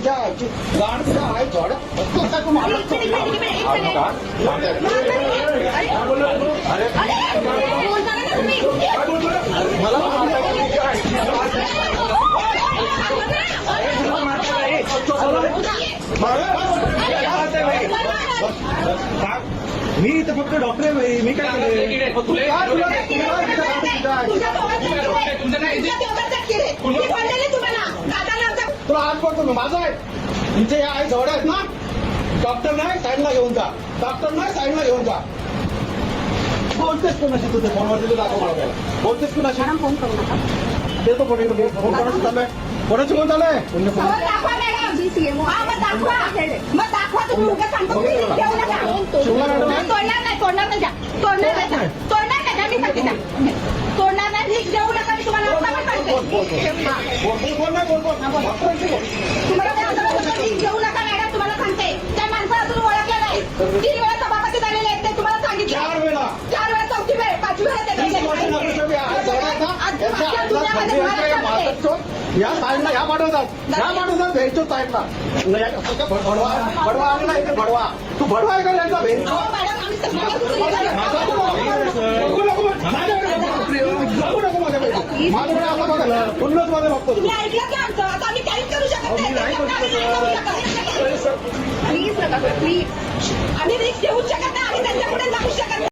तुझ्या आईची गाण तुझ्या आई जोड्या काय तू मला मी इथं फक्त डॉक्टर आहे मी काय तुला आज पडतो मी माझा आहे तुमचे या आई जवळ आहेत ना डॉक्टर नाही साईडला घेऊन जा डॉक्टर नाही साईडला घेऊन जा बोलतेस कोणाशी तुझे फोनवर दिले दाखव मला बोलतेस कोणाशी फोन करू नका देतो फोन कोणाशी चालू आहे कोणाची फोन चालू आहे दाखवा तुम्ही उगाच सांगतो तोडणार नाही तोडणार नाही तोडणार नाही मी सांगते तोडणार नाही लिख देऊ नका मी तुम्हाला तुम्हाला लिख देऊ नका मॅडम तुम्हाला सांगते त्या माणसं अजून ओळखलं नाही 3 वेळा सभापती झालेले आहेत ते तुम्हाला सांगितलं 4 वेळा 4ची वेळ 5वी वेळा या साईडला या पाठवतात भेटतो साईडला भडवा आलेला इथे भडवा तू भडवा आहे का यांचा भेट माझ्याकडे आता बघा पुन्हाच मध्ये बघतो तुम्ही ऐकलं की आमचं आता आम्ही काहीच करू शकत नाही प्लीज नका प्लीज आम्ही रिस्क घेऊ शकत नाही आम्ही त्यांच्या पुढे जाऊ शकत नाही